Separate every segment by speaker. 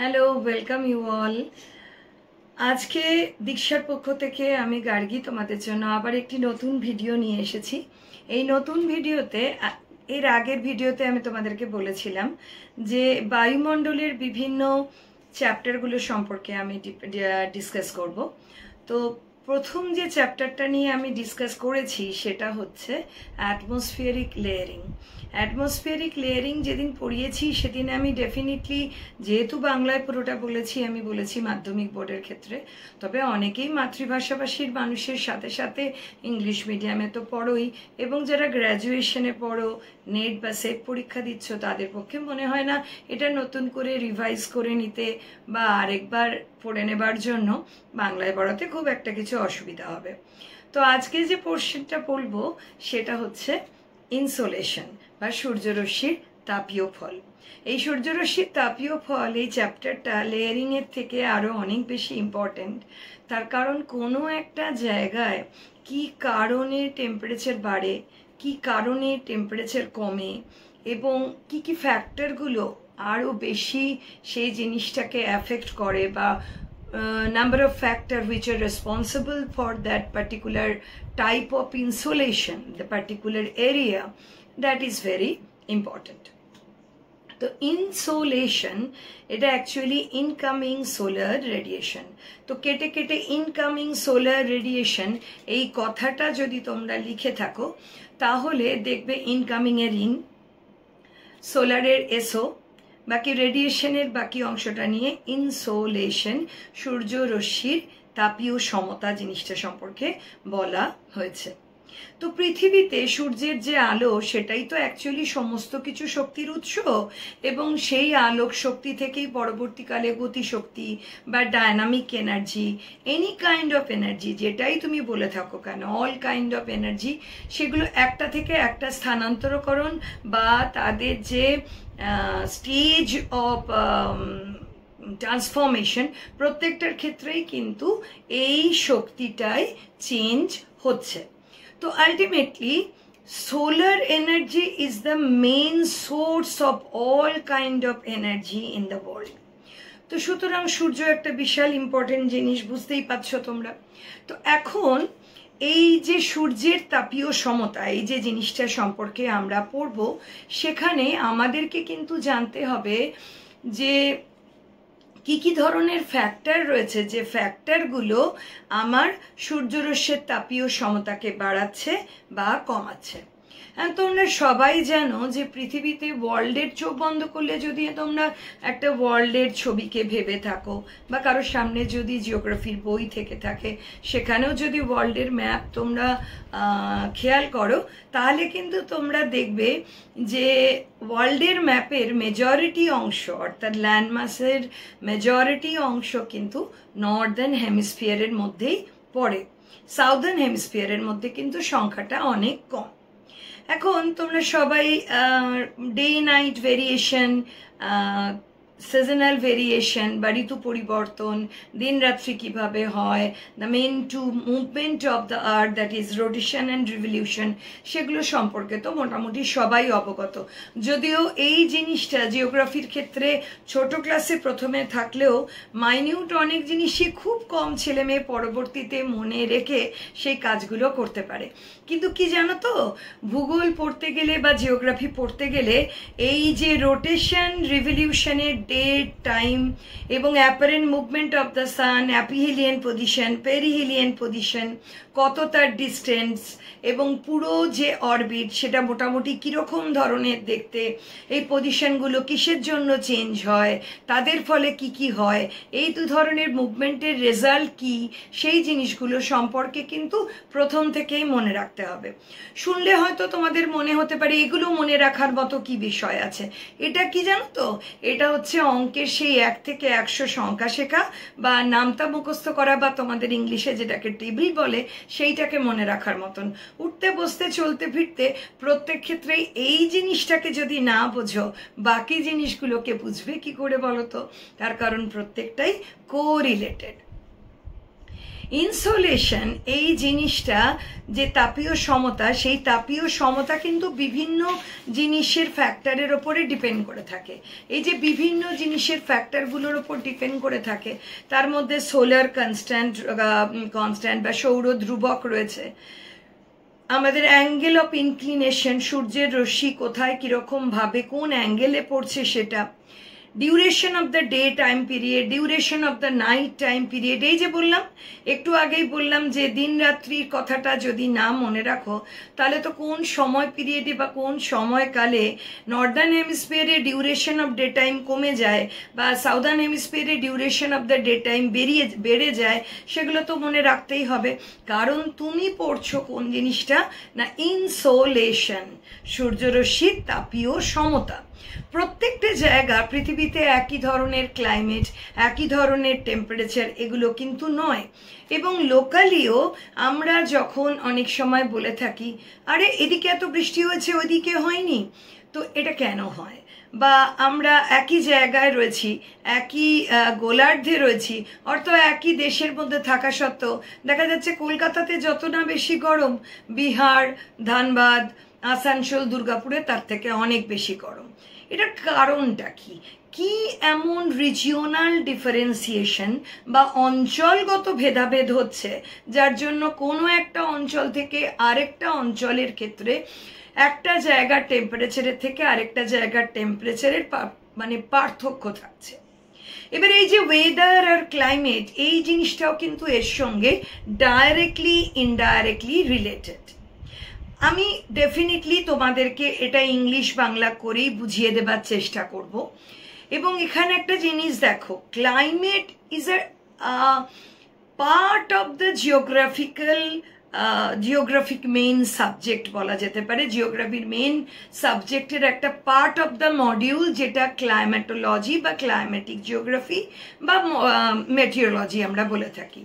Speaker 1: Hello, welcome you all. আজকে দীক্ষার পক্ষ থেকে আমি গার্গী তোমাদের জন্য আবার একটি নতুন ভিডিও নিয়ে এসেছি। এই নতুন ভিডিওতে এর আগের ভিডিওতে আমি তোমাদেরকে বলেছিলাম যে বায়ুমণ্ডলের বিভিন্ন চ্যাপ্টারগুলো সম্পর্কে আমি ডিসকাস করব। তো প্রথম যে চ্যাপ্টারটা নিয়ে আমি ডিসকাস করেছি সেটা হচ্ছে অ্যাটমসফিয়ারিক লেয়ারিং। অ্যাটমসফিয়ারিক লেয়ারিং যেদিন পড়িয়েছি সেদিন আমি ডেফিনেটলি, যেহেতু বাংলায় পুরোটা বলেছি, আমি বলেছি মাধ্যমিক বোর্ডের ক্ষেত্রে, তবে অনেকেই মাতৃভাষাভাষীর মানুষের সাথে সাথে ইংলিশ মিডিয়ামে তো পড়োই, এবং যারা গ্র্যাজুয়েশনে পড়ো, নেট বা সেট পরীক্ষা দিচ্ছ, তাদের পক্ষে মনে হয় না এটা নতুন করে রিভাইজ করে নিতে বা আরেকবার পড়ে নেবার জন্য বাংলায় পড়াতে খুব একটা কিছু অসুবিধা হবে। তো আজকে যে পোর্শনটা পড়বো সেটা হচ্ছে ইনসোলেশন বা সূর্যরশ্মির তাপীয় ফল। এই সূর্যরশ্মির তাপীয় ফল, এই চ্যাপ্টারটা লেয়ারিংয়ের থেকে আরও অনেক বেশি ইম্পর্টেন্ট। তার কারণ কোনো একটা জায়গায় কি কারণে টেম্পারেচার বাড়ে, কি কারণে টেম্পারেচার কমে, এবং কি কি ফ্যাক্টরগুলো আরও বেশি সেই জিনিসটাকে অ্যাফেক্ট করে, বা number of factors which are responsible for that particular type of insolation, the particular area, that is very important. তো ইনসোলেশন এটা অ্যাকচুয়ালি ইনকামিং সোলার রেডিয়েশন। তো কেটে কেটে ইনকামিং সোলার রেডিয়েশন এই কথাটা যদি তোমরা লিখে থাকো তাহলে দেখবে ইনকামিং এর ইন, সোলারের এসও, বাকি রেডিয়েশনের বাকি অংশটা নিয়ে ইনসোলেশন, সূর্যরশ্মির তাপীয় সমতা জিনিসটা সম্পর্কে বলা হয়েছে। তো পৃথিবীতে সূর্যের যে আলো সেটাই তো অ্যাকচুয়ালি সমস্ত কিছু শক্তির উৎস, এবং সেই আলোক শক্তি থেকেই পরবর্তীকালে গতিশক্তি বা dynamic energy, any kind of energy, যেটাই তুমি বলে থাকো কেন, অল কাইন্ড অফ এনার্জি, সেগুলো একটা থেকে একটা স্থানান্তরকরণ বা তাদের যে স্টেজ অফ ট্রান্সফরমেশন, প্রত্যেকটার ক্ষেত্রেই কিন্তু এই শক্তিটাই চেঞ্জ হচ্ছে। তো ultimately solar energy is the main source of all kind of energy in the world. তো সুতরাং সূর্য একটা বিশাল ইম্পর্টেন্ট জিনিস, বুঝতেই পারছো তোমরা। তো এখন এই যে সূর্যের তাপীয় সমতা, এই যে জিনিসটা সম্পর্কে আমরা পড়ব, সেখানে আমাদেরকে কিন্তু জানতে হবে যে কি কি ধরনের ফ্যাক্টর রয়েছে, যে ফ্যাক্টরগুলো আমার সূর্যরশ্মির তাপীয় সমতাকে বাড়াচ্ছে বা কমাচ্ছে। হ্যাঁ, তোমরা সবাই জানো যে পৃথিবীতে ওয়ার্ল্ডের চোখ বন্ধ করলে যদি তোমরা একটা ওয়ার্ল্ডের ছবিকে ভেবে থাকো, বা কারোর সামনে যদি জিওগ্রাফির বই থেকে থাকে সেখানেও যদি ওয়ার্ল্ডের ম্যাপ তোমরা খেয়াল করো, তাহলে কিন্তু তোমরা দেখবে যে ওয়ার্ল্ডের ম্যাপের মেজরিটি অংশ, অর্থাৎ ল্যান্ডমাসের মেজরিটি অংশ কিন্তু নর্দার্ন হেমিস্ফিয়ারের মধ্যেই পড়ে। সাউদার্ন হেমিস্ফিয়ারের মধ্যে কিন্তু সংখ্যাটা অনেক কম। এখন তোমরা সবাই day night variation, seasonal variation বা ঋতু পরিবর্তন, দিন রাত্রি কিভাবে হয়, the main two movement of the earth, that is rotation and revolution, সেগুলো সম্পর্কে তো মোটামুটি সবাই অবগত। যদিও এই জিনিসটা জিওগ্রাফির ক্ষেত্রে ছোট ক্লাসে প্রথমে থাকলেও মাইনিউট অনেক জিনিসই খুব কম ছেলে মেয়ে পরবর্তীতে মনে রেখে সেই কাজগুলো করতে পারে। কিন্তু কি জানো তো, ভূগোল পড়তে গেলে বা জিওগ্রাফি পড়তে গেলে এই যে রোটেশন, রিভলিউশনের ডেট, টাইম, এবং apparent movement of the sun, aphelion position, perihelion position, কত তার ডিস্টেন্স, এবং পুরো যে অরবিট সেটা মোটামুটি কীরকম ধরনের দেখতে, এই পজিশনগুলো কিসের জন্য চেঞ্জ হয়, তাদের ফলে কি কি হয়, এই দু ধরনের মুভমেন্টের রেজাল্ট কি, সেই জিনিসগুলো সম্পর্কে কিন্তু প্রথম থেকেই মনে রাখতে হবে। শুনলে হয়তো তোমাদের মনে হতে পারে এগুলো মনে রাখার মতো কি বিষয় আছে। এটা কি জানো তো, এটা হচ্ছে অঙ্কের সেই 1 থেকে 100 সংখ্যা শেখা বা নামতা মুখস্থ করা, বা তোমাদের ইংলিশে যেটাকে টেবিল বলে, সেইটাকে মনে রাখার মতন। উঠতে বসতে চলতে ফিরতে প্রত্যেক ক্ষেত্রেই এই জিনিসটাকে যদি না বোঝো, বাকি জিনিসগুলোকে বুঝবে কি করে বলো তো? তার কারণ প্রত্যেকটাই কোরিলেটেড। ইনসোলেশন এই জিনিসটা যে তাপীয় সমতা, সেই তাপীয় সমতা কিন্তু বিভিন্ন জিনিসের ফ্যাক্টরের ওপরে ডিপেন্ড করে থাকে। এই যে বিভিন্ন জিনিসের ফ্যাক্টরগুলোর ওপর ডিপেন্ড করে থাকে, তার মধ্যে সোলার কনস্ট্যান্ট বা সৌর ধ্রুবক রয়েছে, আমাদের অ্যাঙ্গেল অফ ইনক্লিনেশন, সূর্যের রশ্মি কোথায় কিরকম ভাবে কোন অ্যাঙ্গেলে পড়ছে সেটা, duration of the day time period, duration of the night time period. এই যে বললাম, একটু আগেই বললাম যে দিন রাত্রির কথাটা যদি না মনে রাখো, তাহলে তো কোন সময় পিরিয়ডে বা কোন সময়কালে নর্দার্ন হেমিস্ফিয়ারে ডিউরেশন অফ ডে টাইম কমে যায় বা সাউদার্ন হেমিস্ফিয়ারে duration of the day time বেড়ে যায়, সেগুলো তো মনে রাখতেই হবে। কারণ তুমি পড়ছো কোন জিনিসটা না, ইনসোলেশন, সূর্যরশ্মির তাপীয় সমতা। প্রত্যেকটা জায়গা পৃথিবীতে একই ধরনের ক্লাইমেট, একই ধরনের টেম্পারেচার এগুলো কিন্তু নয়। এবং লোকালিও আমরা যখন অনেক সময় বলে থাকি, আরে এদিকে এত বৃষ্টি হয়েছে ওইদিকে হয়নি, তো এটা কেন হয়? বা আমরা একই জায়গায় রয়েছি, একই গোলার্ধে রয়েছি, অর্থাৎ একই দেশের মধ্যে থাকা সত্ত্বেও দেখা যাচ্ছে কলকাতাতে যত না বেশি গরম, বিহার, ধানবাদ, আসানসোল, দুর্গাপুরে তার থেকে অনেক বেশি গরম। এটার কারণটা কি? কি এমন রিজিওনাল ডিফারেন্সিয়েশন বা অঞ্চলগত ভেদাভেদ হচ্ছে, যার জন্য কোনো একটা অঞ্চল থেকে আরেকটা অঞ্চলের ক্ষেত্রে একটা জায়গার টেম্পারেচারের থেকে আরেকটা জায়গার টেম্পারেচারের মানে পার্থক্য থাকছে। এবার এই যে ওয়েদার আর ক্লাইমেট, এই জিনিসটাও কিন্তু এর সঙ্গে ডাইরেক্টলি ইনডাইরেক্টলি রিলেটেড। আমি ডেফিনেটলি তোমাদেরকে এটা ইংলিশ বাংলা করেই বুঝিয়ে দেবার চেষ্টা করব। এবং এখানে একটা জিনিস দেখো, climate is a part of the geographic main subject বলা যেতে পারে, জিওগ্রাফির মেইন সাবজেক্টের একটা পার্ট অফ দ্য মডিউল, যেটা ক্লাইমেটোলজি বা ক্লাইমেটিক জিওগ্রাফি বা মেটিওরোলজি আমরা বলে থাকি।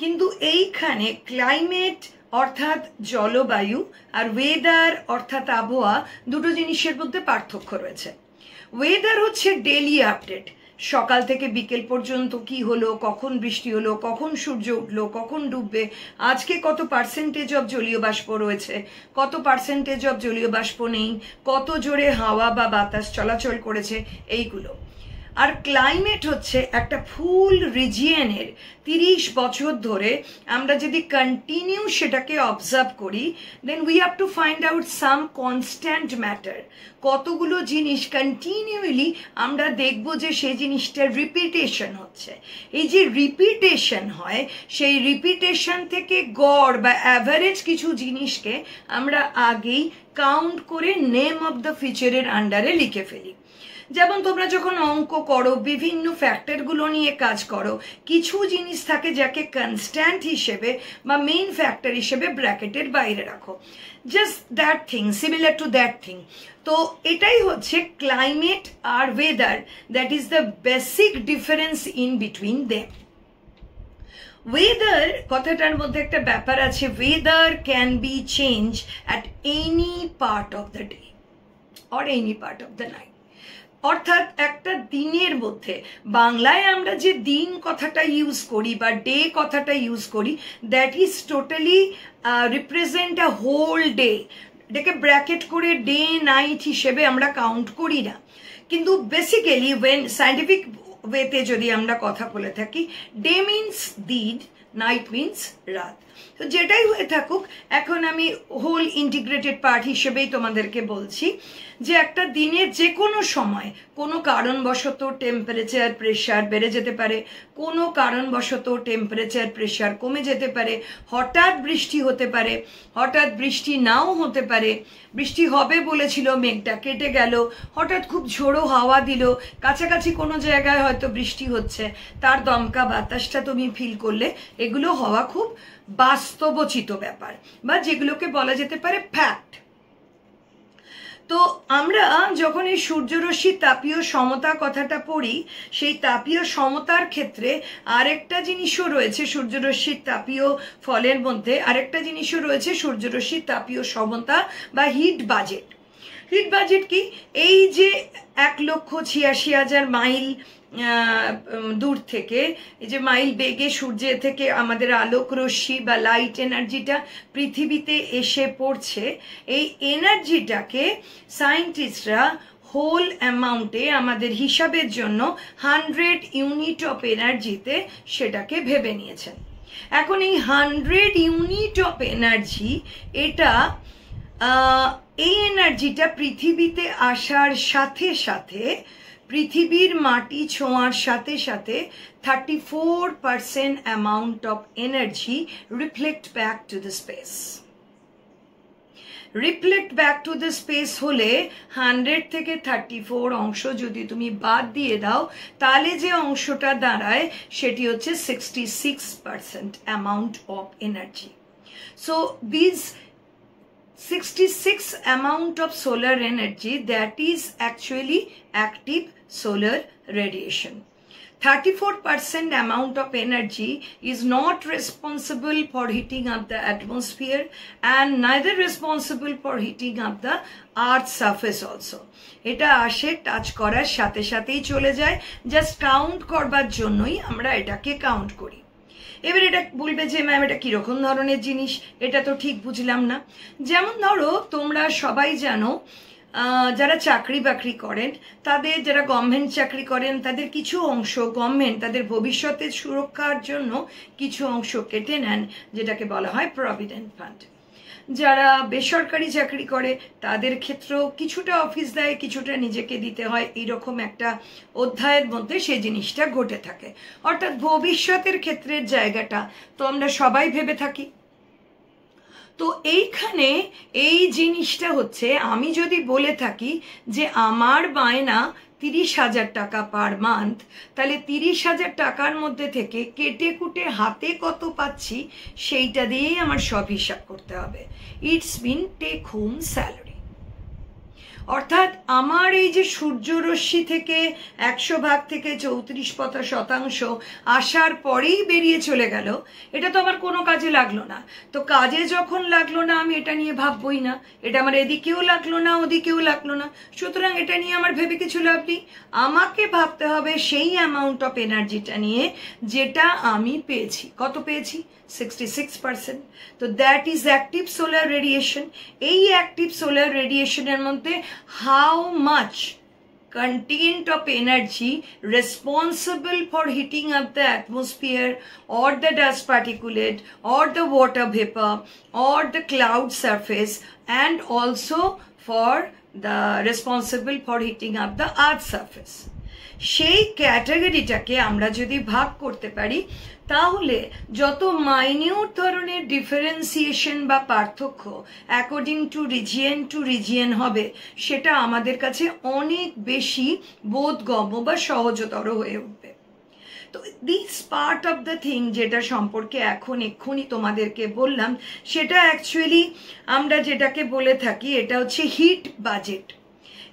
Speaker 1: কিন্তু এইখানে ক্লাইমেট অর্থাৎ জলবায়ু আর ওয়েদার অর্থাৎ আবহাওয়া, দুটো জিনিসের মধ্যে পার্থক্য রয়েছে। ওয়েদার হচ্ছে ডেইলি আপডেট, সকাল থেকে বিকেল পর্যন্ত কি হলো, কখন বৃষ্টি হলো, কখন সূর্য উঠলো, কখন ডুববে, আজকে কত পার্সেন্টেজ অফ জলীয় বাষ্প রয়েছে, কত পার্সেন্টেজ অফ জলীয় বাষ্প নেই, কত জোরে হাওয়া বা বাতাস চলাচল করেছে, এইগুলো। আর ক্লাইমেট হচ্ছে একটা ফুল রিজিয়নের 30 বছর ধরে আমরা যদি কন্টিনিউ সেটাকে অবজার্ভ করি, then we have to find out some constant matter. কতগুলো জিনিস কন্টিনিউলি আমরা দেখব যে সেই জিনিসটার রিপিটেশন হচ্ছে। এই যে রিপিটেশন হয়, সেই রিপিটেশন থেকে গড় বা অ্যাভারেজ কিছু জিনিসকে আমরা আগেই কাউন্ট করে নেম অফ দ্য ফিচারের আন্ডারে লিখে ফেলি। যেমন তোমরা যখন অঙ্ক করো, বিভিন্ন ফ্যাক্টরগুলো নিয়ে কাজ করো, কিছু জিনিস থাকে যাকে কনস্ট্যান্ট হিসেবে বা মেইন ফ্যাক্টর হিসেবে ব্র্যাকেটের বাইরে রাখো, just that thing, similar to that thing. তো এটাই হচ্ছে ক্লাইমেট আর weather, that is the basic difference in between them. Weather কথাটার মধ্যে একটা ব্যাপার আছে, weather can be change at any part of the day or any part of the night. অর্থাৎ একটা দিনের মধ্যে, বাংলায় আমরা যে দিন কথাটা ইউজ করি বা ডে কথাটা ইউজ করি, দ্যাট ইজ totally represent a whole day. এটাকে ব্র্যাকেট করে ডে নাইট হিসেবে আমরা কাউন্ট করি না। কিন্তু বেসিক্যালি ওয়েন সায়েন্টিফিক ওয়েতে যদি আমরা কথা বলে থাকি, ডে মিনস দিন, নাইট মিনস রাত। তো যেটাই হয়ে থাকুক, এখন আমি হোল ইন্টিগ্রেটেড পার্ট হিসেবেই তোমাদেরকে বলছি যে একটা দিনের যে কোনো সময় কোনো কারণবশত টেম্পারেচার প্রেশার বেড়ে যেতে পারে, কোনো কারণবশত টেম্পারেচার প্রেশার কমে যেতে পারে, হঠাৎ বৃষ্টি হতে পারে, হঠাৎ বৃষ্টি নাও হতে পারে, বৃষ্টি হবে বলেছিল মেঘটা কেটে গেল, হঠাৎ খুব ঝোড়ো হাওয়া দিল, কাছাকাছি কোনো জায়গায় হয়তো বৃষ্টি হচ্ছে, তার দমকা বাতাসটা তুমি ফিল করলে, এগুলো হওয়া খুব বাস্তবচিত ব্যাপার বা যেগুলোকে বলা যেতে পারে ফ্যাক্ট। তো আমরা যখন এই সূর্যরশ্মির তাপীয় সমতা কথাটা পড়ি, সেই তাপীয় সমতার ক্ষেত্রে আরেকটা জিনিসও রয়েছে, সূর্যরশ্মির তাপীয় ফলের মধ্যে আরেকটা জিনিসও রয়েছে, সূর্যরশ্মির তাপীয় সমতা বা হিট বাজেট। হিট বাজেট কি? এই যে 1,86,000 মাইল দূর থেকে, এই যে মাইল বেগে সূর্যের থেকে আমাদের আলোক রশ্মি বা লাইট এনার্জিটা পৃথিবীতে এসে পড়ছে, এই এনার্জিটাকে সায়েন্টিস্টরা হোল অ্যামাউন্টে আমাদের হিসাবের জন্য 100 ইউনিট অফ এনার্জিতে সেটাকে ভেবে নিয়েছেন। এখন এই 100 ইউনিট অফ এনার্জি, এটা এই এনার্জিটা পৃথিবীতে আসার সাথে সাথে, পৃথিবীর মাটি ছোঁয়ার সাথে সাথে 34% amount of energy reflect back to the space. Reflect back to the space হলে 100 থেকে 34 অংশ যদি তুমি বাদ দিয়ে দাও, তাহলে যে অংশটা দাঁড়ায় সেটি হচ্ছে 66% amount of energy. So this 66 amount of solar energy, that is actually active solar radiation. 34% amount of energy is not responsible for heating up the atmosphere and neither responsible for heating up the earth's surface also. এটা আসে touch করার সাথে সাথেই চলে যায়, just count করবার জন্যই আমরা এটাকে কাউন্ট করি। এবার এটা বলবে যে ম্যাম এটা কিরকম ধরনের জিনিস, এটা তো ঠিক বুঝলাম না। যেমন ধরো তোমরা সবাই জানো, যারা চাকরি বাকরি করেন, তাদের যারা গভর্নমেন্ট চাকরি করেন, তাদের কিছু অংশ গভর্নমেন্ট তাদের ভবিষ্যতের সুরক্ষার জন্য কিছু অংশ কেটে নেন, যেটাকে বলা হয় প্রভিডেন্ট ফান্ড। যারা বেসরকারি চাকরি করে তাদের ক্ষেত্রেও কিছুটা অফিস দেয়, কিছুটা নিজেকে দিতে হয়, এইরকম একটা অধ্যায়ের মধ্যে সেই জিনিসটা ঘটে থাকে। অর্থাৎ ভবিষ্যতের ক্ষেত্রের জায়গাটা তো আমরা সবাই ভেবে থাকি। তো এইখানে এই জিনিসটা হচ্ছে, আমি যদি বলে থাকি যে আমার বায়না 30,000 টাকা পার মান্থ, তাহলে 30,000 টাকার মধ্যে থেকে কেটে কুটে হাতে কত পাচ্ছি সেইটা দিয়েই আমার সব হিসাব করতে হবে। It's been take home salary. অর্থাৎ আমার এই যে সূর্যরশ্মি থেকে 100 ভাগ থেকে 34% আসার পরেই বেরিয়ে চলে গেল, এটা তো আমার কোনো কাজে লাগলো না। তো কাজে যখন লাগলো না আমি এটা নিয়ে ভাববই না, এটা আমার এদিকেও লাগলো না ওদিকেও লাগলো না, সুতরাং এটা নিয়ে আমার ভেবে কিছু লাভ নেই। আমাকে ভাবতে হবে সেই অ্যামাউন্ট অফ এনার্জিটা নিয়ে যেটা আমি পেয়েছি। কত পেয়েছি? 66%। তো that is active solar radiation. এই অ্যাক্টিভ সোলার রেডিয়েশনের মধ্যে how much content of energy responsible for heating up the atmosphere or the dust particulate or the water vapor or the cloud surface, and also for the responsible for heating up the earth surface, সেই ক্যাটাগরিটাকে আমরা যদি ভাগ করতে পারি, তাহলে যত minute ধরনের differentiation বা পার্থক্য অ্যাকর্ডিং টু রিজিয়ন হবে, সেটা আমাদের কাছে অনেক বেশি বোধগম্য বা সহজতর হয়ে উঠবে। তো this part of the thing যেটা সম্পর্কে এক্ষুনি তোমাদেরকে বললাম, সেটা অ্যাকচুয়ালি আমরা যেটাকে বলে থাকি, এটা হচ্ছে হিট বাজেট।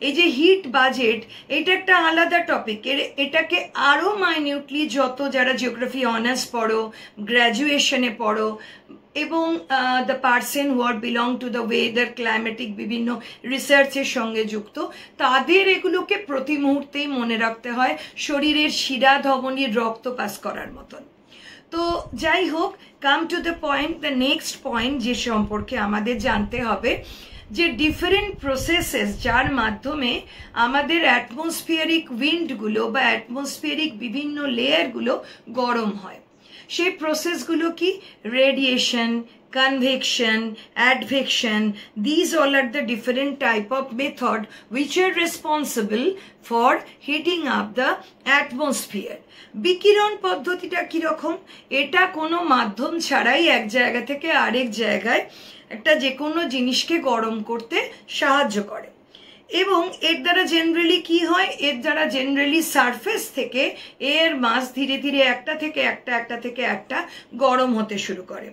Speaker 1: এই যে হিট বাজেট, এটা একটা আলাদা টপিক। এটাকে আরও মাইনিউটলি যত যারা জিওগ্রাফি অনার্স পড়ো, গ্র্যাজুয়েশনে পড়ো, এবং the person who are belong to the weather climatic বিভিন্ন রিসার্চের সঙ্গে যুক্ত, তাদের এগুলোকে প্রতি মুহূর্তেই মনে রাখতে হয়, শরীরের শিরা ধমনীর রক্ত পাস করার মতন। তো যাই হোক, come to the point, the next point যে সম্পর্কে আমাদের জানতে হবে, যে ডিফারেন্ট প্রসেসেস যার মাধ্যমে আমাদের অ্যাটমসফিয়ারিক উইন্ডগুলো বা অ্যাটমসফিয়ারিক বিভিন্ন লেয়ারগুলো গরম হয়, সেই প্রসেসগুলো কি? Radiation, convection, advection, these all are the different type of method which are responsible for heating up the atmosphere. বিকিরণ পদ্ধতিটা কিরকম? এটা কোনো মাধ্যম ছাড়াই এক জায়গা থেকে আরেক জায়গায় একটা যে কোনো জিনিসকে গরম করতে সাহায্য করে। এবং এর দ্বারা জেনারেলি কি হয়? এর দ্বারা জেনারেলি সারফেস থেকে এর মাস ধীরে ধীরে একটা থেকে একটা গরম হতে শুরু করে।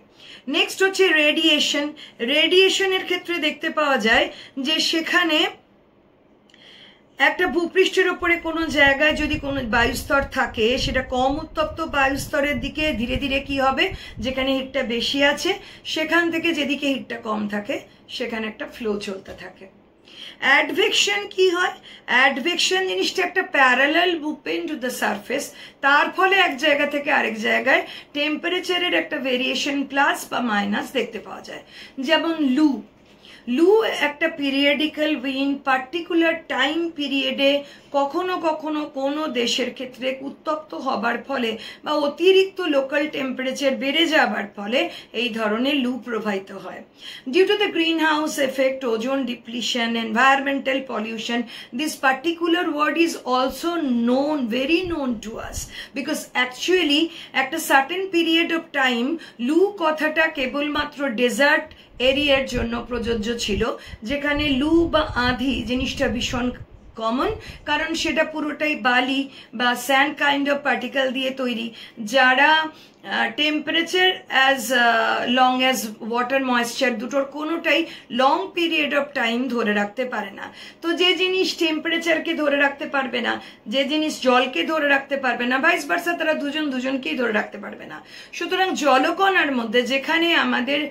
Speaker 1: নেক্সট হচ্ছে রেডিয়েশন। রেডিয়েশনের ক্ষেত্রে দেখতে পাওয়া যায় যে সেখানে একটা ভূপৃষ্ঠের উপরে কোনো জায়গায় যদি কোনো বায়ুস্তর থাকে, সেটা কম উত্তপ্ত বায়ুস্তরের দিকে ধীরে ধীরে কি হবে, যেখানে হিটটা বেশি আছে সেখান থেকে যেদিকে হিটটা কম থাকে সেখানে একটা ফ্লো চলতে থাকে। অ্যাডভেকশন কি হয়? অ্যাডভেকশন জিনিসটা একটা parallel movement to the surface, তার ফলে এক জায়গা থেকে আরেক জায়গায় টেম্পারেচারের একটা ভেরিয়েশন প্লাস বা মাইনাস দেখতে পাওয়া যায়। যেমন লু একটা পিরিয়ডিক্যাল উইন্ড পার্টিকুলার টাইম পিরিয়ডে কখনো কখনো কোনো দেশের ক্ষেত্রে উত্তপ্ত হবার ফলে বা অতিরিক্ত লোকাল টেম্পারেচার বেড়ে যাবার ফলে এই ধরনের লু প্রবাহিত হয়। Due to the green house effect, ozone depletion, environmental pollution, this particular word is also known, very known to us, because actually একটা সার্টেন পিরিয়ড অফ টাইম লু কথাটা কেবলমাত্র ডেজার্ট এরিয়ার জন্য প্রযোজ্য ছিল, যেখানে লু বা আঁধি জিনিসটা ভীষণ কমন, কারণ সেটা পুরোটাই বালি বা স্যান্ড কাইন্ড অফ পার্টিকেল দিয়ে তৈরি, যারা temperature as long as water moisture দুটোর কোনোটাই লং পিরিয়ড অফ টাইম ধরে রাখতে পারে না। তো যে জিনিস টেম্পারেচারকে ধরে রাখতে পারবে না, যে জিনিস জলকে ধরে রাখতে পারবে না, ভাইস ভার্সা, তারা দুজনকেই ধরে রাখতে পারবে না। সুতরাং জলকণার মধ্যে যেখানে আমাদের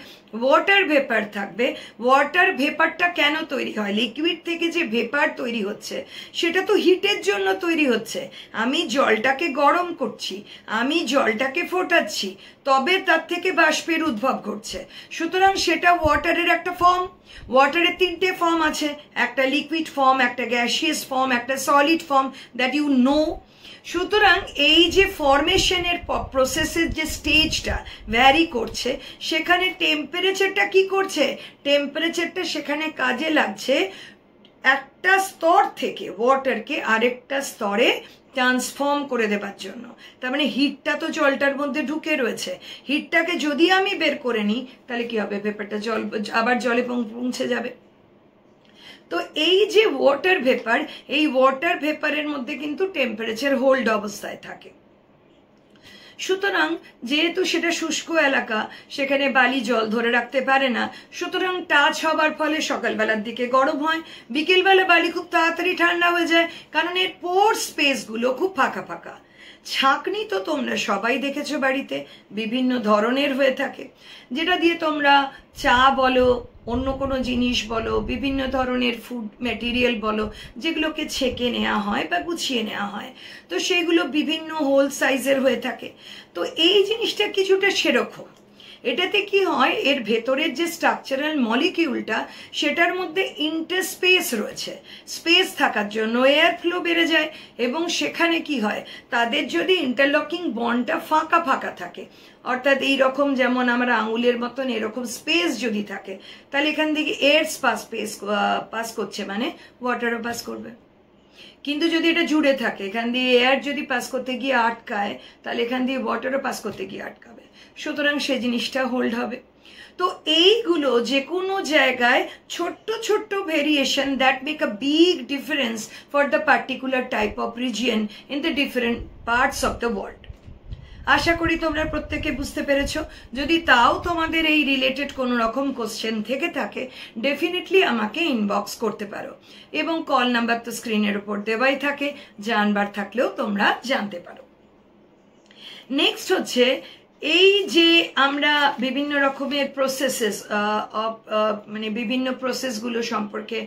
Speaker 1: ওয়াটার ভেপার থাকবে, ওয়াটার ভেপারটা কেন তৈরি হয়? লিকুইড থেকে যে ভেপার তৈরি হচ্ছে সেটা তো হিটের জন্য তৈরি হচ্ছে। আমি জলটাকে গরম করছি, আমি জলটাকে ফোটাচ্ছি, তবে তার থেকে বাষ্পের উদ্ভব ঘটছে। সুতরাং সেটা ওয়াটারের একটা ফর্ম। ওয়াটারের তিনটে ফর্ম আছে, একটা লিকুইড ফর্ম, একটা গ্যাসিয়াস ফর্ম, একটা solid form, that you know. সুতরাং এই যে ফরমেশনের প্রসেসের যে স্টেজটা ভ্যারি করছে, সেখানে টেম্পারেচারটা কি করছে? টেম্পারেচারটা সেখানে কাজে লাগছে একটা স্তর থেকে ওয়াটারকে আরেকটা স্তরে ট্রান্সফর্ম করে দেবার জন্য। তার মানে হিটটা তো জলটার মধ্যে ঢুকে রয়েছে, হিটটাকে যদি আমি বের করে নিই তাহলে কি হবে? ভেপারটা আবার জলে পৌঁছে যাবে। তো এই যে ওয়াটার ভেপার, এই ওয়াটার ভেপারের মধ্যে কিন্তু টেম্পারেচার হোল্ড অবস্থায় থাকে। সুতরাং যেহেতু সেটা শুষ্ক এলাকা, সেখানে বালি জল ধরে রাখতে পারে না, সুতরাং টাচ হবার ফলে সকালবেলার দিকে গরম হয়, বিকেলবেলা বালি খুব তাড়াতাড়ি ঠান্ডা হয়ে যায়, কারণ এর পোর স্পেসগুলো খুব ফাঁকা ফাঁকা। ছাঁকনি তো তোমরা সবাই দেখেছো বাড়িতে, বিভিন্ন ধরনের হয়ে থাকে, যেটা দিয়ে তোমরা চা বলো, অন্য কোনো জিনিস বলো, বিভিন্ন ধরনের ফুড ম্যাটেরিয়াল বলো, যেগুলোকে ছেঁকে নেওয়া হয় বা গুছিয়ে নেওয়া হয়, তো সেগুলো বিভিন্ন হোল সাইজের হয়ে থাকে। তো এই জিনিসটা কিছুটা সেরকম। এটাতে কি হয়, এর ভেতরের যে স্ট্রাকচারাল মলিকিউলটা, সেটার মধ্যে ইন্টারস্পেস রয়েছে। স্পেস থাকার জন্য এয়ার ফ্লো বেড়ে যায়, এবং সেখানে কি হয়, তাদের যদি ইন্টারলকিং বন্ডটা ফাঁকা ফাঁকা থাকে, অর্থাৎ এইরকম যেমন আমরা আঙুলের মতন এরকম স্পেস যদি থাকে, তাহলে এখান থেকে এয়ার পাস করছে, মানে ওয়াটারও পাস করবে। কিন্তু যদি এটা জুড়ে থাকে, এখান দিয়ে এয়ার যদি পাস করতে গিয়ে আটকায়, তাহলে এখান দিয়ে ওয়াটারও পাস করতে গিয়ে আটকাবে। সুতরাং সে জিনিসটা হোল্ড হবে। তো এইগুলো যে কোনো জায়গায় ছোট্ট ছোট্ট variation that make a big difference for the particular type of region in the different parts of the world. আশা করি তোমরা প্রত্যেকে বুঝতে পেরেছো। যদি তাও তোমাদের এই রিলেটেড কোনো রকম কোশ্চেন থেকে থাকে, ডেফিনেটলি আমাকে ইনবক্স করতে পারো, এবং কল নাম্বার তো স্ক্রিনের উপর দেওয়াই থাকে, জানবার থাকলেও তোমরা জানতে পারো। নেক্সট হচ্ছে, এই যে আমরা বিভিন্ন রকমের প্রসেসেস মানে বিভিন্ন প্রসেসগুলো সম্পর্কে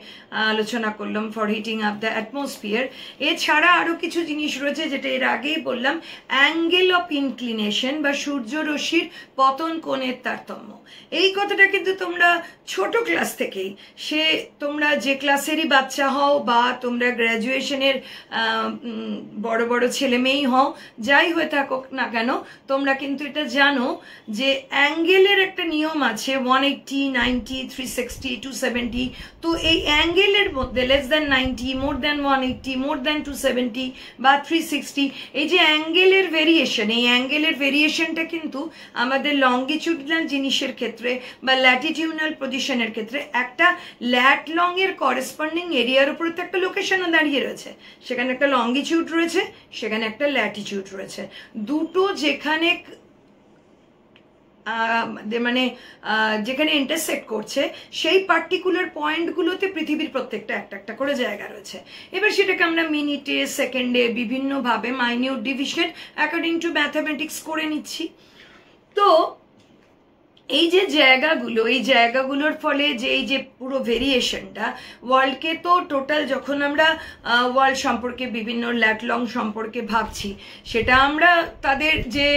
Speaker 1: আলোচনা করলাম for heating up the atmosphere, এছাড়া আরও কিছু জিনিস রয়েছে, যেটা এর আগেই বললাম, অ্যাঙ্গেল অফ ইনক্লিনেশন বা সূর্যরশ্মির পতন কোণের তারতম্য। এই কথাটা কিন্তু তোমরা ছোট ক্লাস থেকেই, সে তোমরা যে ক্লাসেরই বাচ্চা হও বা তোমরা গ্র্যাজুয়েশনের বড় বড় ছেলে মেয়েই হও, যাই হয়ে থাকুক না কেন, তোমরা কিন্তু এটা জানো যে অ্যাঙ্গেলের একটা নিয়ম আছে, 180, 90, 360, 270। তো এই অ্যাঙ্গেলের মধ্যে less than 90, more than 180, more than 270 বা 360, এই যে অ্যাঙ্গেলের ভেরিয়েশন, এই অ্যাঙ্গেলের ভেরিয়েশনটা কিন্তু আমাদের লঙ্গিটিউডনাল জিনিসের ক্ষেত্রে বা ল্যাটিটিউডনাল পজিশনের ক্ষেত্রে একটা ল্যাট লং এর করেসপন্ডিং এরিয়ার উপরে তো একটা লোকেশনও দাঁড়িয়ে রয়েছে, সেখানে একটা লঙ্গিটিউড রয়েছে, সেখানে একটা ল্যাটিটিউড রয়েছে, দুটো যেখানে মানে যেখানে ইন্টারসেক্ট করছে, সেই পার্টিকুলার পয়েন্টগুলোতে পৃথিবীর প্রত্যেকটা একটা একটা করে জায়গা রয়েছে। এবার সেটাকে আমরা মিনিটে, সেকেন্ডে, বিভিন্নভাবে minute division according to mathematics করে নিচ্ছি। তো এই যে জায়গাগুলো, এই জায়গাগুলোর ফলে যে এই যে পুরো ভেরিয়েশনটা ওয়ার্ল্ডকে, তো টোটাল যখন আমরা ওয়ার্ল্ড সম্পর্কে বিভিন্ন ল্যাটলং সম্পর্কে ভাবছি, সেটা আমরা তাদের যে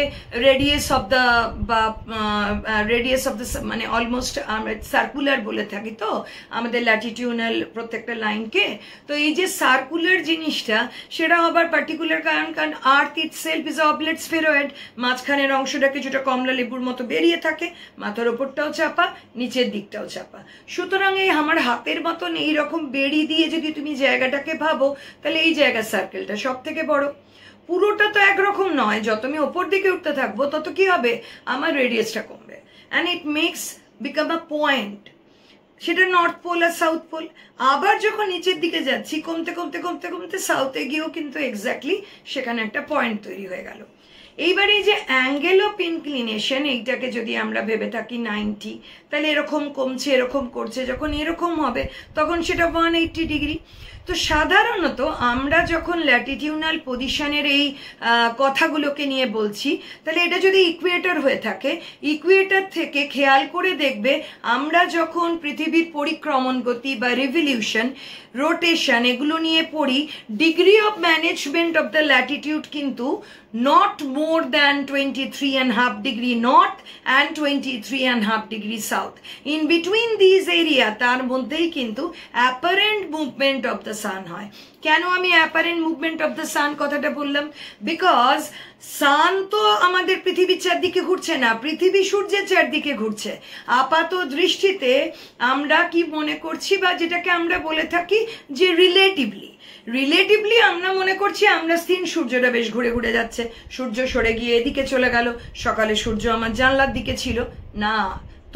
Speaker 1: রেডিয়াস অফ দ্য বা মানে অলমোস্ট আমরা সার্কুলার বলে থাকি তো আমাদের ল্যাটিটিউডাল প্রত্যেকটা লাইনকে। তো এই যে সার্কুলার জিনিসটা, সেটা হবার পার্টিকুলার কারণ আর্থ ইটসেলফ ইজ অবলেট স্ফেরয়েড। মাঝখানের অংশটা কিছুটা কমলা লেবুর মতো বেরিয়ে থাকে, মাথার ওপরটাও চাপা, নিচের দিকটাও চাপা। সুতরাং এই আমার হাতের মতন এইরকম বেড়ি দিয়ে যদি তুমি জায়গাটাকে ভাবো, তাহলে এই জায়গার সার্কেলটা সব থেকে বড়। পুরোটা তো একরকম নয়, যত আমি ওপর দিকে উঠতে থাকবো তত কি হবে, আমার রেডিয়াসটা কমবে, and it makes become a point. সেটা নর্থ পোল আর সাউথ পোল। আবার যখন নিচের দিকে যাচ্ছি, কমতে কমতে কমতে কমতে সাউথে গিয়েও কিন্তু এক্স্যাক্টলি সেখানে একটা পয়েন্ট তৈরি হয়ে গেল। এইবার এই যে অ্যাঙ্গেল অফ ইনক্লিনেশন, এইটাকে যদি আমরা ভেবে থাকি 90, তাহলে এরকম কমছে, এরকম করছে, যখন এরকম হবে তখন সেটা 180 ডিগ্রি। তো সাধারণত আমরা যখন ল্যাটিটিউডাল পজিশনের এই কথাগুলোকে নিয়ে বলছি, তাহলে এটা যদি ইকুয়েটর হয়ে থাকে, ইকুয়েটর থেকে খেয়াল করে দেখবে আমরা যখন পৃথিবীর পরিক্রমণ গতি বা রিভলিউশন, রোটেশন এগুলো নিয়ে পড়ি, degree of management of the Latitude কিন্তু not more than 23.5 degree north and 23.5 degree south. In between these area, তার মধ্যেই কিন্তু apparent movement of the sun হয়। কেন আমি apparent movement of the sun কথাটা বললাম? বিকজ সান তো আমাদের পৃথিবীর চারদিকে ঘুরছে না, পৃথিবী সূর্যের চারদিকে ঘুরছে। আপাত দৃষ্টিতে আমরা কি মনে করছি, বা যেটাকে আমরা বলে থাকি যে রিলেটিভলি আমরা মনে করছি আমরা স্থির, সূর্যটা বেশ ঘুরে ঘুরে যাচ্ছে, সূর্য সরে গিয়ে এদিকে চলে গেল, সকালে সূর্য আমার জানলার দিকে ছিল না,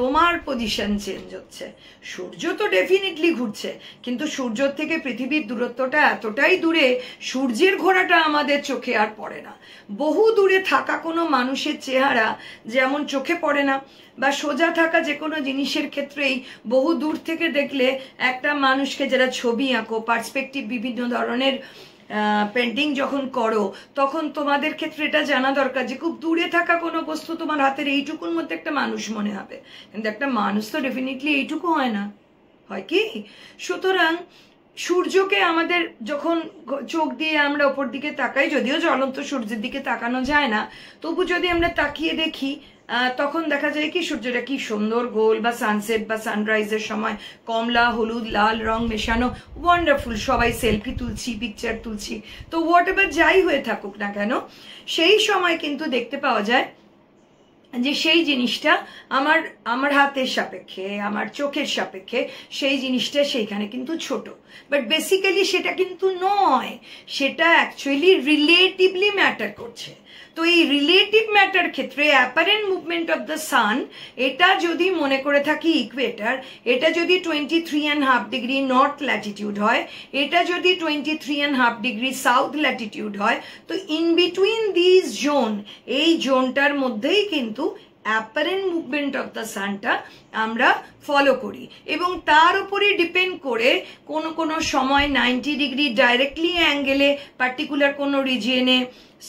Speaker 1: তোমার পজিশন চেঞ্জ হচ্ছে। সূর্য তো ডেফিনেটলি ঘুরছে, কিন্তু সূর্য থেকে পৃথিবীর দূরত্বটা এতটাই দূরে, সূর্যের ঘোরাটা আমাদের চোখে আর পড়ে না। বহু দূরে থাকা কোনো মানুষের চেহারা যেমন চোখে পড়ে না, বা সোজা থাকা যে কোনো জিনিসের ক্ষেত্রেই বহু দূর থেকে দেখলে একটা মানুষকে, যারা ছবি আঁকো, পার্সপেক্টিভ বিভিন্ন ধরনের পেন্টিং যখন করো, তখন তোমাদের ক্ষেত্রে এটা জানা দরকার যে খুব দূরে থাকা কোনো বস্তু তোমার হাতের এইটুকুর মধ্যে একটা মানুষ মনে হবে, কিন্তু একটা মানুষ তো ডেফিনেটলি এইটুকু হয় না, হয় কি? সুতরাং সূর্যকে আমাদের যখন চোখ দিয়ে আমরা ওপর দিকে তাকাই, যদিও জ্বলন্ত সূর্যের দিকে তাকানো যায় না, তবু যদি আমরা তাকিয়ে দেখি, তখন দেখা যায় কি সূর্যটা কি সুন্দর গোল, বা সানসেট বা সানরাইজের সময় কমলা, হলুদ, লাল রং মেশানো, ওয়ান্ডারফুল। সবাই সেলফি তুলছি, পিকচার তুলছি, তো হোয়াট এভার যাই হয়ে থাকুক না কেন, সেই সময় কিন্তু দেখতে পাওয়া যায় যে সেই জিনিসটা আমার হাতের সাপেক্ষে, আমার চোখের সাপেক্ষে সেই জিনিসটা সেইখানে কিন্তু ছোট। বাট বেসিক্যালি সেটা কিন্তু নয়, সেটা অ্যাকচুয়ালি রিলেটিভলি ম্যাটার করছে। তো এই রিলেটিভ ম্যাটার ক্ষেত্রে অ্যাপারেন্ট মুভমেন্ট অফ দ্য সান, এটা যদি মনে করে থাকি ইকুয়েটার, এটা যদি 23.5 ডিগ্রি নর্থ ল্যাটিটিউড হয়, এটা যদি 23.5 ডিগ্রি সাউথ ল্যাটিটিউড হয়, তো ইন বিটুইন দিস জোন, এই জোনটার মধ্যেই কিন্তু অ্যাপারেন্ট মুভমেন্ট অফ দ্য সানটা আমরা ফলো করি, এবং তার উপরে ডিপেন্ড করে কোনো সময় 90 ডিগ্রি ডাইরেক্টলি অ্যাঙ্গেলে পার্টিকুলার কোনো রিজিয়নে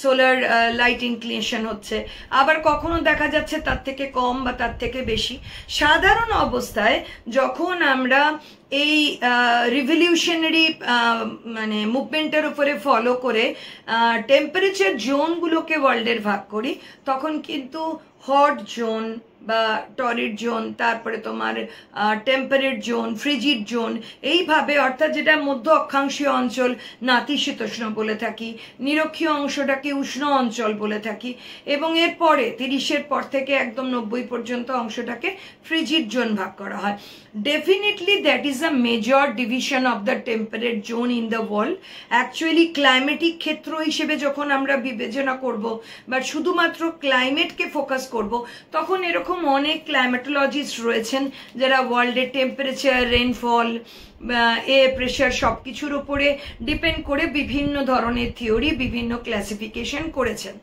Speaker 1: সোলার লাইট ইনক্লিনেশন হচ্ছে, আবার কখনো দেখা যাচ্ছে তার থেকে কম বা তার থেকে বেশি। সাধারণ অবস্থায় যখন আমরা এই রিভলিউশনারি মানে মুভমেন্টের উপরে ফলো করে টেম্পারেচার জোনগুলোকে ওয়ার্ল্ডের ভাগ করি, তখন কিন্তু হট জোন বা টরিড জোন, তারপরে তোমার টেম্পারেট জোন, ফ্রিজিড জোন, এইভাবে, অর্থাৎ যেটা মধ্য অক্ষাংশীয় অঞ্চল নাতিশীতোষ্ণ বলে থাকি, নিরক্ষীয় অংশটাকে উষ্ণ অঞ্চল বলে থাকি, এবং এরপরে 30-এর পর থেকে একদম 90 পর্যন্ত অংশটাকে ফ্রিজিড জোন ভাগ করা হয়। Definitely that is a major division of the temperate zone in the world. Actually climatic ক্ষেত্র হিসেবে যখন আমরা বিবেচনা করব, বা শুধুমাত্র ক্লাইমেটকে ফোকাস করব, তখন এরকম অনেক ক্লাইমেটোলজিস্ট রয়েছেন যারা ওয়ার্ল্ডের টেম্পারেচার, রেনফল, এয়ার প্রেশার সবকিছুর উপরে ডিপেন্ড করে বিভিন্ন ধরনের থিওরি, বিভিন্ন ক্লাসিফিকেশন করেছেন।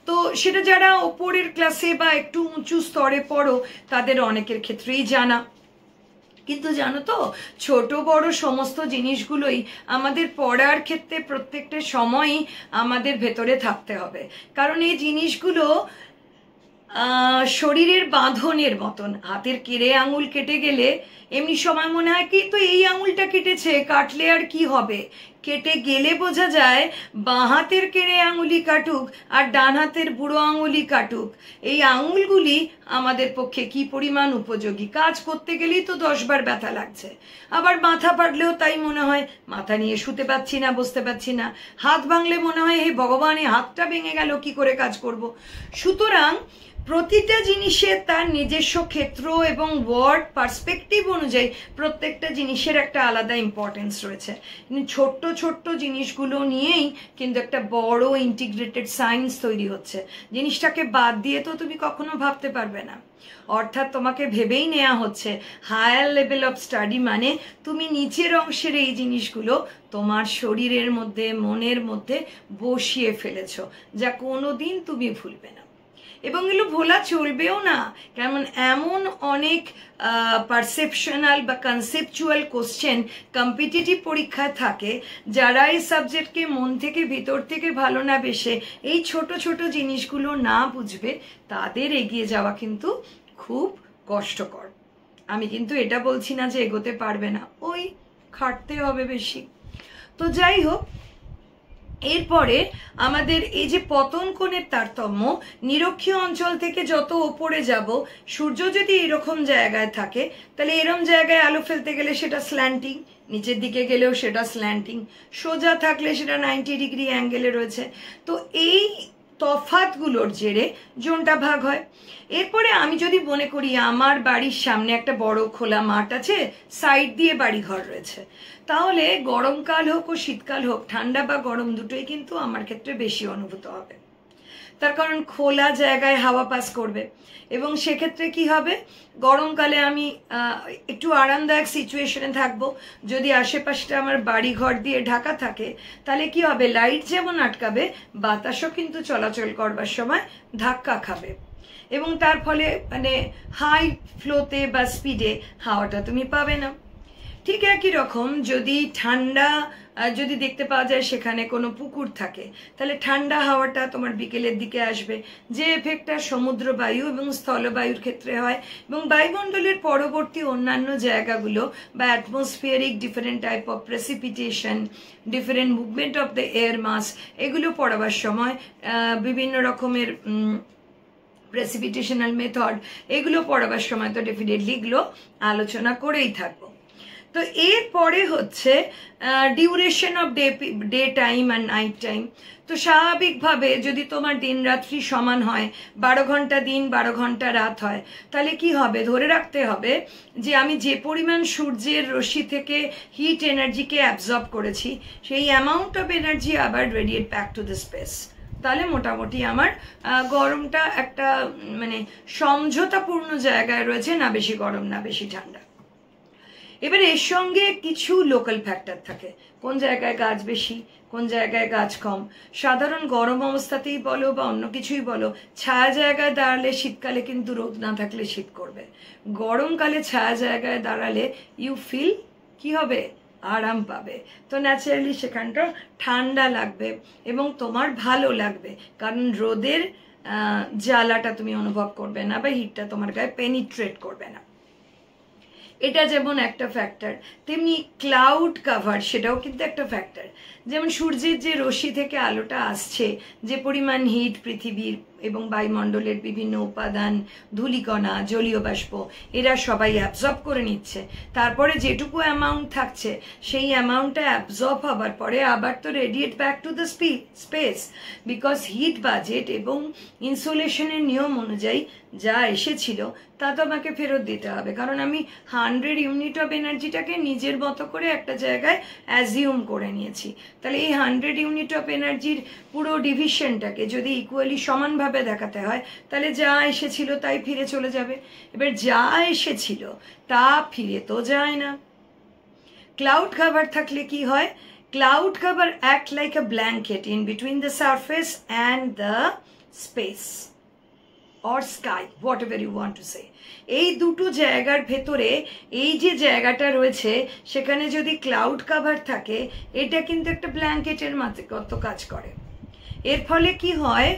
Speaker 1: তো সেটা যারা ওপরের ক্লাসে বা একটু উঁচু স্তরে পড়ো, তাদের অনেকের ক্ষেত্রেই জানা। কিন্তু জানো তো, ছোট বড় সমস্ত জিনিসগুলোই আমাদের পড়ার ক্ষেত্রে প্রত্যেকটা সময়ই আমাদের ভেতরে থাকতে হবে, কারণ এই জিনিসগুলো শরীরের বাঁধনের মতন। হাতের কেড়ে আঙুল কেটে গেলে এমনি সময় মনে হয় কি তো এই আঙুলটা কেটেছে, কাটলে আর কি হবে, কেটে গেলে বোঝা যায় বাঁ হাতের কেড়ে আঙুলি কাটুক আর ডান হাতের বুড়ো আঙুলি কাটুক, এই আঙুলগুলি আমাদের পক্ষে কি পরিমাণ উপযোগী। কাজ করতে গেলেই তো 10 বার ব্যথা লাগছে, আবার মাথা পাটলেও তাই মনে হয় মাথা নিয়ে শুতে পাচ্ছি না, বসতে পাচ্ছি না, হাত ভাঙলে মনে হয় হে ভগবান এই হাতটা ভেঙে গেল, কি করে কাজ করব। সুতরাং প্রতিটা জিনিসের তার নিজস্ব ক্ষেত্র এবং ওয়ার্ড পার্সপেক্টিভ অনুযায়ী প্রত্যেকটা জিনিসের একটা আলাদা ইম্পর্টেন্স রয়েছে। ছোট্ট ছোট্ট জিনিসগুলো নিয়েই কিন্তু একটা বড় ইন্টিগ্রেটেড সায়েন্স তৈরি হচ্ছে। জিনিসটাকে বাদ দিয়ে তো তুমি কখনো ভাবতে পারবে না। অর্থাৎ তোমাকে ভেবেই নেওয়া হচ্ছে হায়ার লেভেল অফ স্টাডি মানে তুমি নিচের অংশের এই জিনিসগুলো তোমার শরীরের মধ্যে মনের মধ্যে বসিয়ে ফেলেছো, যা কোনোদিন তুমি ভুলবে না এবং এগুলো ভোলা চলবেও না। কেমন এমন অনেক পারসেপশনাল বা কনসেপচুয়াল কোশ্চেন কম্পিটিটিভ পরীক্ষায় থাকে, যারা এই সাবজেক্টকে মন থেকে ভিতর থেকে ভালো না বেসে এই ছোট ছোট জিনিসগুলো না বুঝবে, তাদের এগিয়ে যাওয়া কিন্তু খুব কষ্টকর। আমি কিন্তু এটা বলছি না যে এগোতে পারবে না, ওই খাটতে হবে বেশি। তো যাই হোক, এরপরে আমাদের এই যে পতন কোণের তারতম্য, নিরক্ষীয় অঞ্চল থেকে যত ওপরে যাব, সূর্য যদি এরকম জায়গায় থাকে তাহলে এরকম জায়গায় আলো ফেলতে গেলে সেটা স্ল্যান্টিং, নিচের দিকে গেলেও সেটা স্ল্যান্টিং, সোজা থাকলে সেটা 90 ডিগ্রি অ্যাঙ্গেলে রয়েছে। তো এই তফাতগুলোর জেরে জোনটা ভাগ হয়। এরপরে আমি যদি মনে করি আমার বাড়ির সামনে একটা বড় খোলা মাঠ আছে, সাইড দিয়ে বাড়ি ঘর রয়েছে, তাহলে গরমকাল হোক ও শীতকাল হোক, ঠান্ডা বা গরম দুটোই কিন্তু আমার ক্ষেত্রে বেশি অনুভূত হবে। তার কারণ খোলা জায়গায় হাওয়া পাস করবে এবং সেক্ষেত্রে কি হবে, গরমকালে আমি একটু আরামদায়ক সিচুয়েশনে থাকবো। যদি আশেপাশটা আমার বাড়ি ঘর দিয়ে ঢাকা থাকে তাহলে কি হবে, লাইট যেমন আটকাবে, বাতাসও কিন্তু চলাচল করবার সময় ধাক্কা খাবে এবং তার ফলে মানে হাই ফ্লোতে বা স্পিডে হাওয়াটা তুমি পাবে না। ঠিক একই রকম যদি ঠান্ডা যদি দেখতে পাওয়া যায় সেখানে কোনো পুকুর থাকে, তাহলে ঠান্ডা হাওয়াটা তোমার বিকেলের দিকে আসবে, যে এফেক্টটা সমুদ্র বায়ু এবং স্থলবায়ুর ক্ষেত্রে হয় এবং বায়ুমণ্ডলের পরবর্তী অন্যান্য জায়গাগুলো বা atmospheric different type of precipitation, different movement of the air mass, এগুলো পড়াবার সময় বিভিন্ন রকমের প্রেসিপিটেশনাল মেথড, এগুলো পড়াবার সময় তো ডেফিনেটলি এগুলো আলোচনা করেই থাকবো। তো এরপরে হচ্ছে ডিউরেশন অফ ডে টাইম আর নাইট টাইম। তো স্বাভাবিকভাবে যদি তোমার দিন রাত্রি সমান হয়, 12 ঘন্টা দিন 12 ঘন্টা রাত হয়, তাহলে কি হবে, ধরে রাখতে হবে যে আমি যে পরিমাণ সূর্যের রশ্মি থেকে হিট এনার্জিকে অ্যাবজর্ব করেছি, সেই অ্যামাউন্ট অফ এনার্জি আবার radiate back to the space. তাহলে মোটামুটি আমার গরমটা একটা মানে সমঝোতাপূর্ণ জায়গায় রয়েছে, না বেশি গরম না বেশি ঠান্ডা। এবার এর সঙ্গে কিছু লোকাল ফ্যাক্টর থাকে, কোন জায়গায় গাছ বেশি, কোন জায়গায় গাছ কম। সাধারণ গরম অবস্থাতেই বলো বা অন্য কিছুই বলো, ছায়া জায়গায় দাঁড়ালে শীতকালে কিন্তু রোদ না থাকলে শীত করবে, গরমকালে ছায়া জায়গায় দাঁড়ালে ইউ ফিল কি হবে, আরাম পাবে। তো ন্যাচারালি সেখানটা ঠান্ডা লাগবে এবং তোমার ভালো লাগবে, কারণ রোদের জ্বালাটা তুমি অনুভব করবে না বা হিটটা তোমার গায়ে পেনিট্রেট করবে না। এটা যেমন একটা ফ্যাক্টর, তেমনি ক্লাউড কাভার সেটাও কিন্তু একটা ফ্যাক্টর। যেমন সূর্যের যে রশ্মি থেকে আলোটা আসছে, যে পরিমাণ হিট পৃথিবীর এবং বায়ুমণ্ডলের বিভিন্ন উপাদান, ধূলিকণা, জলীয় বাষ্প, এরা সবাই অ্যাবজর্ব করে নিচ্ছে। তারপরে যেটুকু অ্যামাউন্ট থাকছে সেই অ্যামাউন্টটা অ্যাবজর্ব হবার পরে আবার তো radiate back to the space, because heat budget এবং ইনসুলেশনের নিয়ম অনুযায়ী যা এসেছিল তা তো আমাকে ফেরত দিতে হবে, কারণ আমি 100 ইউনিট অফ এনার্জিটাকে নিজের মতো করে একটা জায়গায় অ্যাজিউম করে নিয়েছি। তাহলে এই 100 ইউনিট অফ এনার্জির পুরো ডিভিশনটাকে যদি ইকুয়ালি সমানভাবে দেখাতে হয়, তাহলে যা এসেছিল তাই ফিরে চলে যাবে। এবার যা এসেছিল তা ফিরে তো যায় না। ক্লাউড কাভার থাকলে কি হয়, cloud cover act like a blanket in between the surface and the space or sky, whatever you want to say. এই দুটো জায়গার ভেতরে এই যে জায়গাটা রয়েছে সেখানে যদি ক্লাউড কাভার থাকে, এটা কিন্তু একটা ব্ল্যাঙ্কেটের মতো কাজ করে। এর ফলে কি হয়,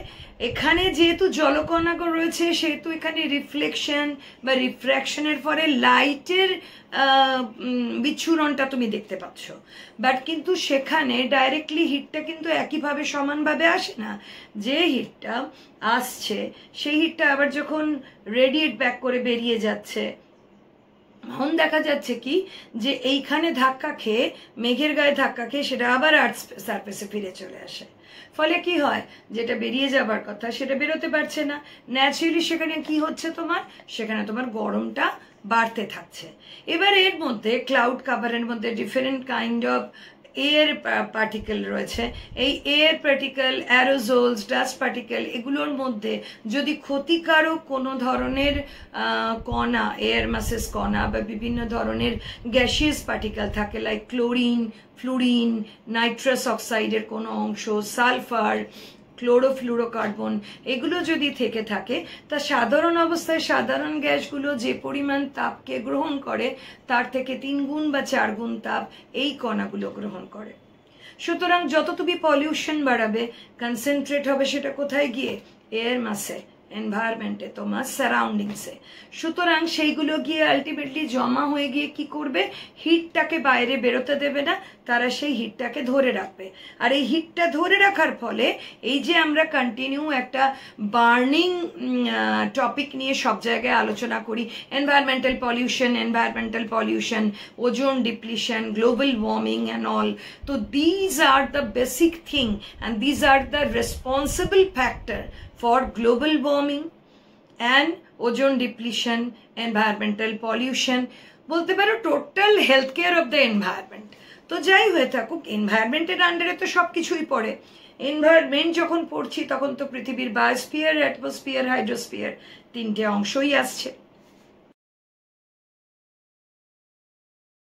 Speaker 1: এখানে যেহেতু জলকণা রয়েছে সেহেতু এখানে রিফ্লেকশন বা রিফ্র্যাকশনের ফলে লাইটের বিচ্ছুরণটা তুমি দেখতে পাচ্ছ। বাট কিন্তু সেখানে ডাইরেক্টলি হিটটা কিন্তু একইভাবে সমানভাবে আসে না। যে হিটটা আসছে সেই হিটটা আবার যখন রেডিয়েট ব্যাক করে বেরিয়ে যাচ্ছে, এখন দেখা যাচ্ছে কি যে এইখানে ধাক্কা খেয়ে, মেঘের গায়ে ধাক্কা খেয়ে সেটা আবার আর্থ সারফেসে ফিরে চলে আসে। ফলে কি হয়, যেটা বেরিয়ে যাবার কথা সেটা বেরোতে পারছে না। ন্যাচারালি সেখানে কি হচ্ছে, সেখানে তোমার গরমটা বাড়তে থাকছে। এবার এর মধ্যে ক্লাউড কাভারের মধ্যে different kind of air particle রয়েছে। এই এয়ার পার্টিকেল, অ্যারোজোলস, ডাস্ট পার্টিকেল, এগুলোর মধ্যে যদি ক্ষতিকারক কোনো ধরনের কণা, এয়ার মাসেস কণা বা বিভিন্ন ধরনের গ্যাসিয়াস পার্টিকেল থাকে, লাইক ক্লোরিন, ফ্লুরিন, নাইট্রাস অক্সাইডের কোনো অংশ, সালফার, ক্লোরোফ্লুরোকার্বন, এগুলো যদি থেকে থাকে, তা সাধারণ অবস্থায় সাধারণ গ্যাসগুলো যে পরিমাণ তাপকে গ্রহণ করে তার থেকে 3 গুণ বা 4 গুণ তাপ এই কণাগুলো গ্রহণ করে। সুতরাং যত তুমি পলিউশন বাড়াবে, কনসেন্ট্রেট হবে সেটা কোথায় গিয়ে, এয়ার মাসে, এনভায়রনমেন্টে, তোমার সারাউন্ডিংসে। সুতরাং সেইগুলো গিয়ে আলটিমেটলি জমা হয়ে গিয়ে কি করবে, হিটটাকে বাইরে বেরোতে দেবে না, তারা সেই হিটটাকে ধরে রাখবে। আর এই হিটটা ধরে রাখার ফলে এই যে আমরা কন্টিনিউ একটা বার্নিং টপিক নিয়ে সব জায়গায় আলোচনা করি, environmental pollution, ozone depletion, global warming and all, তো these are the basic thing and these are the responsible factor for global warming and ozone depletion, environmental pollution, বলতে পারো total health care of the environment. তো যাই হয়ে থাকুক, এনভায়রনমেন্টের আন্ডারে তো সব কিছুই পড়ে। এনভায়রনমেন্ট যখন পড়ছি তখন তো পৃথিবীর বায়োস্ফিয়ার, অ্যাটমসফিয়ার, হাইড্রোস্ফিয়ার, 3টে অংশই আসছে।